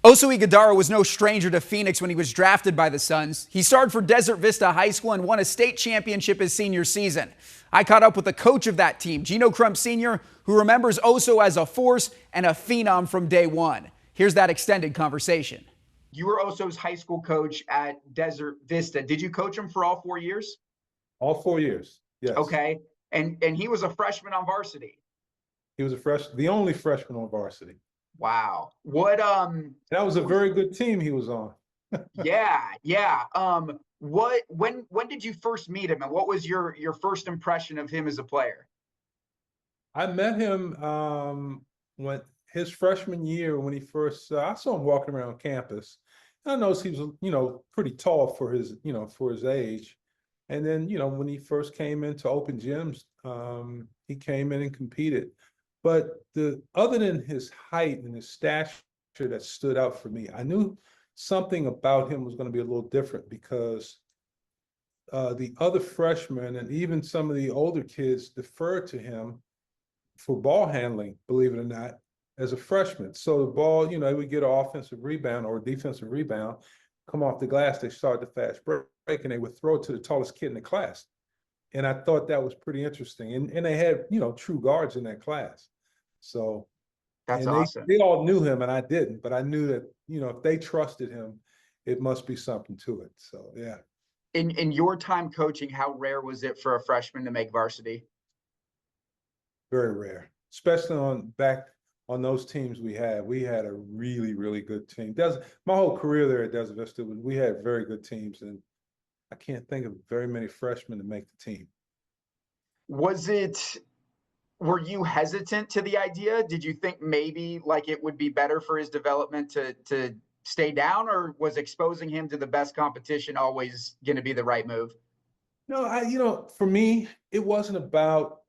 Oso Ighodaro was no stranger to Phoenix when he was drafted by the Suns. He started for Desert Vista High School and won a state championship his senior season. I caught up with the coach of that team, Gino Crump Sr., who remembers Oso as a force and a phenom from day one. Here's that extended conversation. You were Oso's high school coach at Desert Vista. Did you coach him for all 4 years? All 4 years, yes. Okay. And he was a freshman on varsity. He was the only freshman on varsity. Wow. That was a very good team he was on. Yeah. When did you first meet him, and what was your first impression of him as a player? I met him when his freshman year, when he first I saw him walking around campus. I noticed he was, pretty tall for his age. And then, when he first came into open gyms, he came in and competed. But other than his height and his stature that stood out for me, I knew something about him was going to be a little different because the other freshmen and even some of the older kids deferred to him for ball handling, believe it or not, as a freshman. So the ball, they would get an offensive rebound or a defensive rebound, come off the glass, they start the fast break, and they would throw it to the tallest kid in the class. And I thought that was pretty interesting. And they had, true guards in that class. So that's awesome. They all knew him and I didn't, but I knew that, if they trusted him, it must be something to it. So, yeah. In your time coaching, how rare was it for a freshman to make varsity? Very rare, especially on those teams we had. We had a really, really good team. My whole career there at Desert Vista, we had very good teams, and I can't think of very many freshmen to make the team. Were you hesitant to the idea? Did you think maybe like it would be better for his development to stay down, or was exposing him to the best competition always going to be the right move? No, for me, it wasn't about,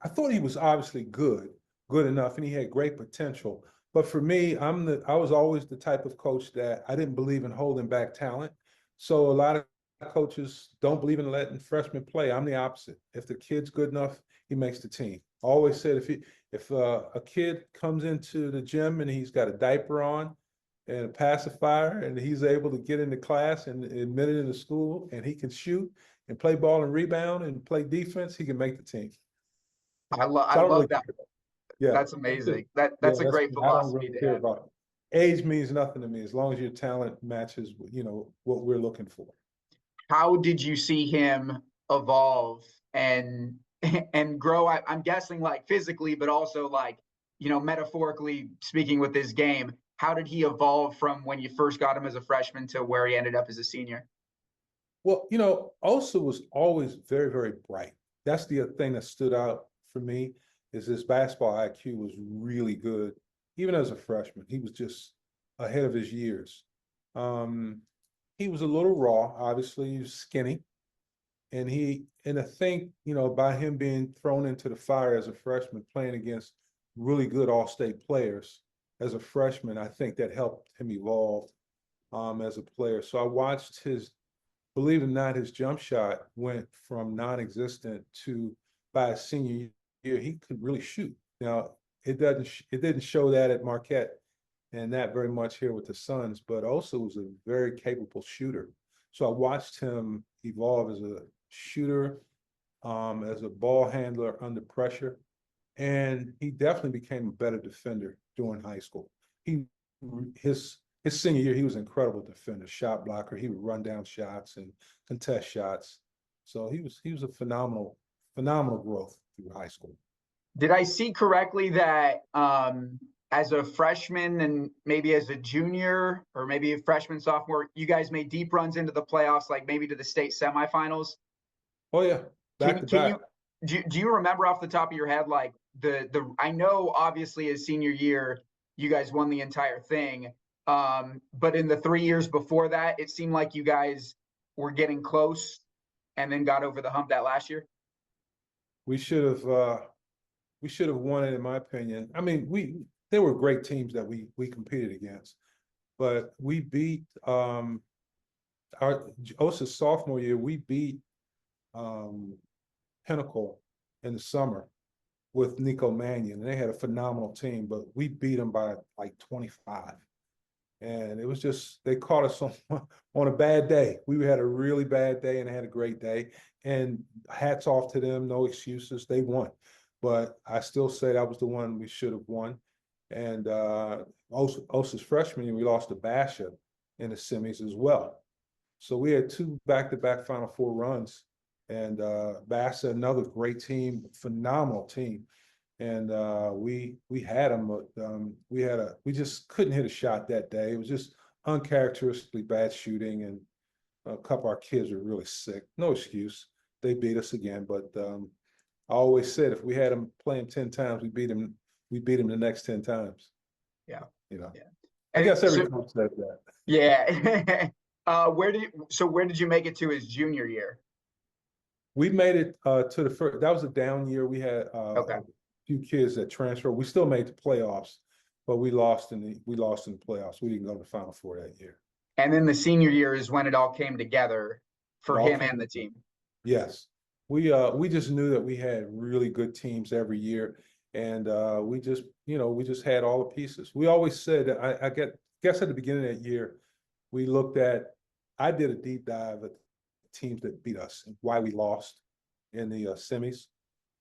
I thought he was obviously good enough, and he had great potential. But for me, I was always the type of coach that I didn't believe in holding back talent. So a lot of coaches don't believe in letting freshmen play. I'm the opposite. If the kid's good enough, he makes the team. I always said if a kid comes into the gym and he's got a diaper on and a pacifier and he's able to get into class and admitted into school and he can shoot and play ball and rebound and play defense, he can make the team. I love that. Yeah, that's amazing. That's a great philosophy to have. About it. Age means nothing to me as long as your talent matches, what we're looking for. How did you see him evolve and grow? I'm guessing like physically, but also like, metaphorically speaking with his game. How did he evolve from when you first got him as a freshman to where he ended up as a senior? Well, Oso was always very, very bright. That's the thing that stood out for me is his basketball IQ was really good. Even as a freshman, he was just ahead of his years. He was a little raw, obviously, he was skinny. And I think, by him being thrown into the fire as a freshman, playing against really good all-state players as a freshman, I think that helped him evolve as a player. So I watched believe it or not, his jump shot went from non-existent to by his senior year, he could really shoot. Now, it didn't show that at Marquette and not very much here with the Suns, but also was a very capable shooter. So I watched him evolve as a shooter, as a ball handler under pressure, and he definitely became a better defender during high school. His senior year, he was an incredible defender, shot blocker. He would run down shots and contest shots. So he was a phenomenal growth through high school. Did I see correctly that as a freshman and maybe as a junior or maybe a freshman, sophomore, you guys made deep runs into the playoffs, like maybe to the state semifinals? Oh, yeah. Back to back. Do you remember off the top of your head, like I know obviously his senior year, you guys won the entire thing. But in the 3 years before that, it seemed like you guys were getting close and then got over the hump that last year. We should have won it, in my opinion. I mean, there were great teams that we competed against, but we beat our Osos sophomore year. We beat Pinnacle in the summer with Nico Mannion, and they had a phenomenal team, but we beat them by like 25. And it was just, they caught us on a bad day. We had a really bad day and had a great day. And hats off to them, no excuses. They won. But I still say that was the one we should have won. And Osos freshman year, we lost to Basha in the semis as well. So we had two back-to-back Final Four runs. And Basha, another great team, phenomenal team. And we had them, but we just couldn't hit a shot that day. It was just uncharacteristically bad shooting, and a couple of our kids were really sick. No excuse. They beat us again, but I always said if we had them playing 10 times, we beat them. We beat them the next 10 times. Yeah, you know. Yeah. I guess every coach says that. Yeah. Where did you make it to his junior year? We made it to the first. That was a down year. We had Okay. a few kids that transferred. We still made the playoffs, but we lost in the playoffs. We didn't go to the Final Four that year. And then the senior year is when it all came together for him and the team. Yes, we just knew that we had really good teams every year, and we just had all the pieces. We always said that I guess at the beginning of that year, we looked at. I did a deep dive at teams that beat us and why we lost in the semis,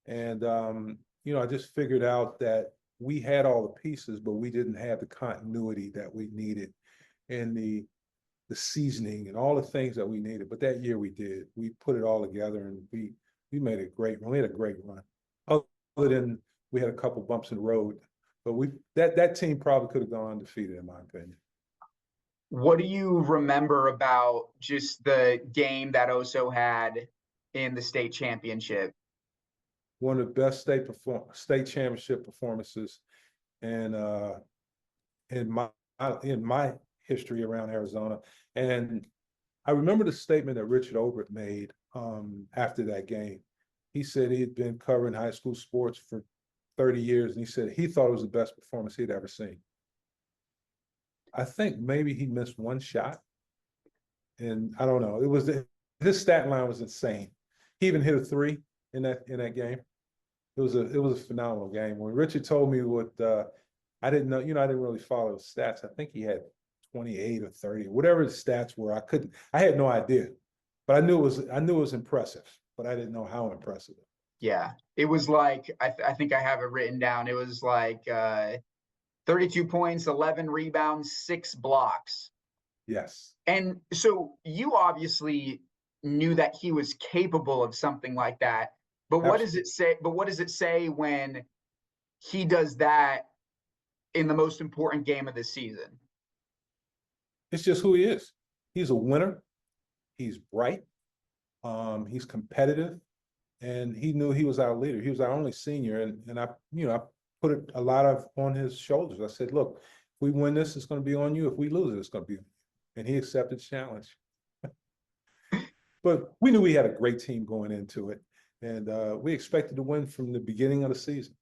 and I just figured out that we had all the pieces, but we didn't have the continuity that we needed, and the seasoning and all the things that we needed. But that year we did. We put it all together, and we made a great run. We had a great run. Other than we had a couple bumps in the road, but that team probably could have gone undefeated in my opinion. What do you remember about just the game that Oso had in the state championship? One of the best state championship performances, and in my history around Arizona. And I remember the statement that Richard Obert made after that game. He said he had been covering high school sports for 30 years, and he said he thought it was the best performance he'd ever seen. I think maybe he missed one shot, and I don't know. His stat line was insane. He even hit a three in that game. It was a phenomenal game. When Richard told me what I didn't know, I didn't really follow the stats. I think he had 28 or 30, whatever the stats were. I had no idea, but I knew it was impressive, but I didn't know how impressive. Yeah, it was like I think I have it written down. It was like 32 points, 11 rebounds, 6 blocks. Yes. And so you obviously knew that he was capable of something like that. But what does it say? But what does it say when he does that in the most important game of the season? It's just who he is. He's a winner. He's bright. He's competitive, and he knew he was our leader. He was our only senior, and I put a lot of on his shoulders. I said, "Look, if we win this, it's going to be on you. If we lose it, it's going to be on you." And he accepted the challenge. But we knew we had a great team going into it, and we expected to win from the beginning of the season.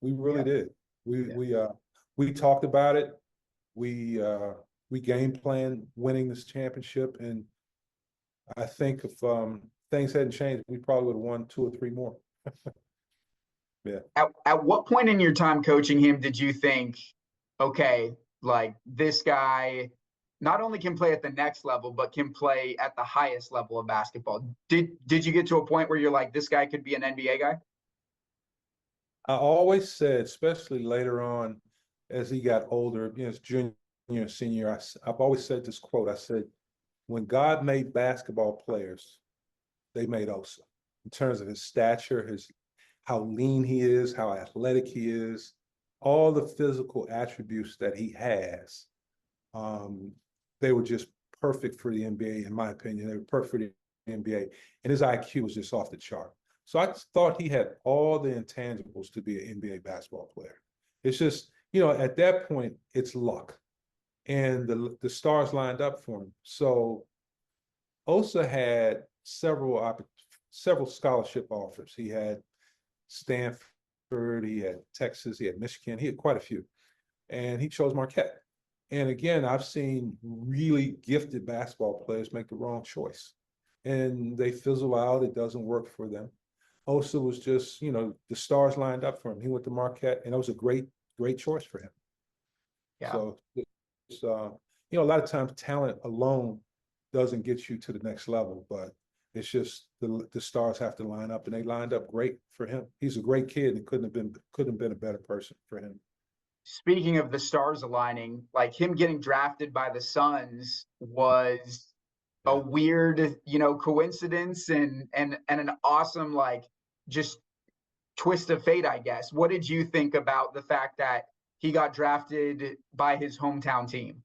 We really did. We talked about it. We game planned winning this championship, and I think if things hadn't changed, we probably would have won 2 or 3 more. Yeah. At what point in your time coaching him did you think, okay, like this guy not only can play at the next level, but can play at the highest level of basketball? Did you get to a point where you're like, this guy could be an NBA guy? I always said, especially later on as he got older, as junior and senior, I've always said this quote. I said, when God made basketball players, they made Oso in terms of his stature, how lean he is, how athletic he is, all the physical attributes that he has. They were just perfect for the NBA, in my opinion. They were perfect for the NBA, and his IQ was just off the chart. So I thought he had all the intangibles to be an NBA basketball player. It's just, at that point, it's luck, and the stars lined up for him. So Osa had several scholarship offers. He had Stanford, he had Texas, he had Michigan, he had quite a few, and he chose Marquette. And again, I've seen really gifted basketball players make the wrong choice, and they fizzle out. It doesn't work for them. Osa was just, the stars lined up for him. He went to Marquette, and it was a great choice for him. Yeah. So you know, a lot of times talent alone doesn't get you to the next level, but it's just the stars have to line up, and they lined up great for him. He's a great kid, and couldn't have been a better person for him. Speaking of the stars aligning, like him getting drafted by the Suns was a weird, coincidence and an awesome like just twist of fate, I guess. What did you think about the fact that he got drafted by his hometown team?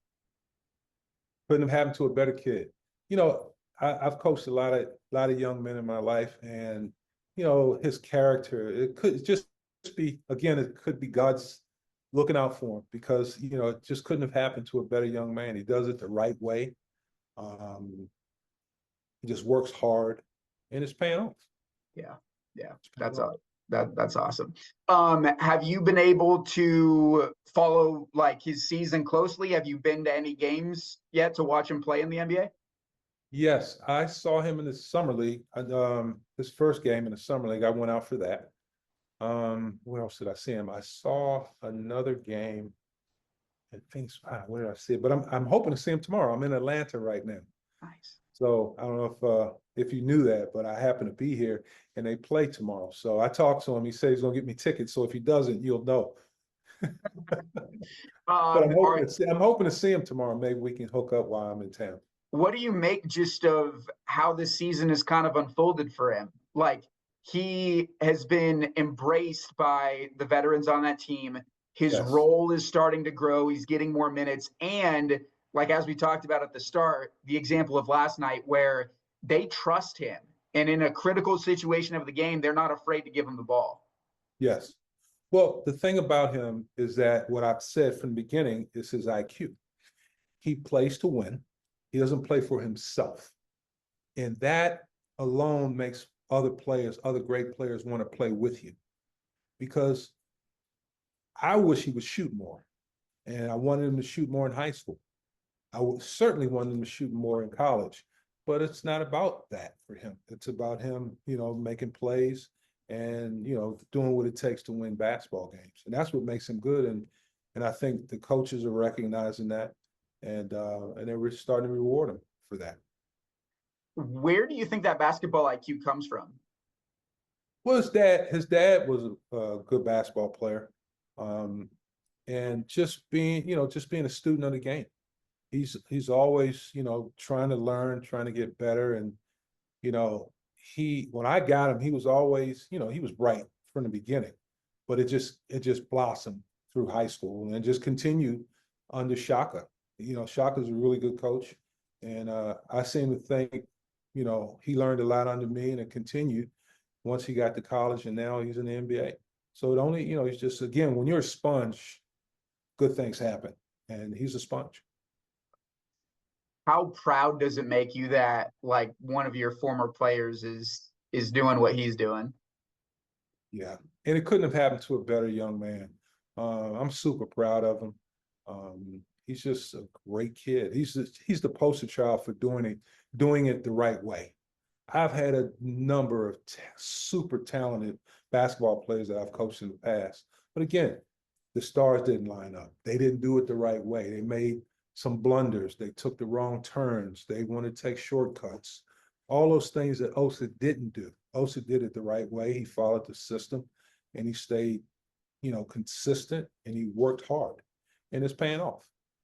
Couldn't have happened to a better kid. You know, I've coached a lot of young men in my life, and you know, his character, it could just be, again, it could be God's looking out for him, because you know, it just couldn't have happened to a better young man. He does it the right way. He just works hard, and it's paying off. Yeah, that's awesome. Have you been able to follow like his season closely? Have you been to any games yet to watch him play in the NBA? Yes, I saw him in the summer league. His first game in the summer league, I went out for that. Where else did I see him? I saw another game in Phoenix. Where did I see it? But I'm hoping to see him tomorrow. I'm in Atlanta right now. Nice. So I don't know if you knew that, but I happen to be here, and they play tomorrow. So I talked to him. He said he's gonna get me tickets. So if he doesn't, you'll know. But I'm hoping to see him tomorrow. Maybe we can hook up while I'm in town. What do you make just of how this season has kind of unfolded for him? Like, he has been embraced by the veterans on that team. His Yes. role is starting to grow. He's getting more minutes. And like, as we talked about at the start, the example of last night where they trust him. And in a critical situation of the game, they're not afraid to give him the ball. Yes. Well, the thing about him is that what I've said from the beginning is his IQ. He plays to win. He doesn't play for himself. And that alone makes other players, other great players, want to play with you. Because I wish he would shoot more. And I wanted him to shoot more in high school. I would certainly want him to shoot more in college. But it's not about that for him. It's about him, you know, making plays and, you know, doing what it takes to win basketball games. And that's what makes him good. And I think the coaches are recognizing that, and they're starting to reward him for that. Where do you think that basketball IQ comes from? Well, his dad was a good basketball player. And just being a student of the game. He's always, you know, trying to learn, trying to get better. And, you know, when I got him, he was always, you know, he was bright from the beginning, but it just blossomed through high school and just continued under Shaka. You know, Shaka's a really good coach. And I seem to think, you know, he learned a lot under me, and it continued once he got to college, and now he's in the NBA. So it only, you know, it's just, again, when you're a sponge, good things happen, and he's a sponge. How proud does it make you that like one of your former players is doing what he's doing? Yeah, and it couldn't have happened to a better young man. I'm super proud of him. He's just a great kid. He's the poster child for doing it the right way. I've had a number of super talented basketball players that I've coached in the past, but again, the stars didn't line up. They didn't do it the right way. They made some blunders. They took the wrong turns. They wanted to take shortcuts. All those things that Oso didn't do. Oso did it the right way. He followed the system, and he stayed, you know, consistent, and he worked hard, and it's paying off.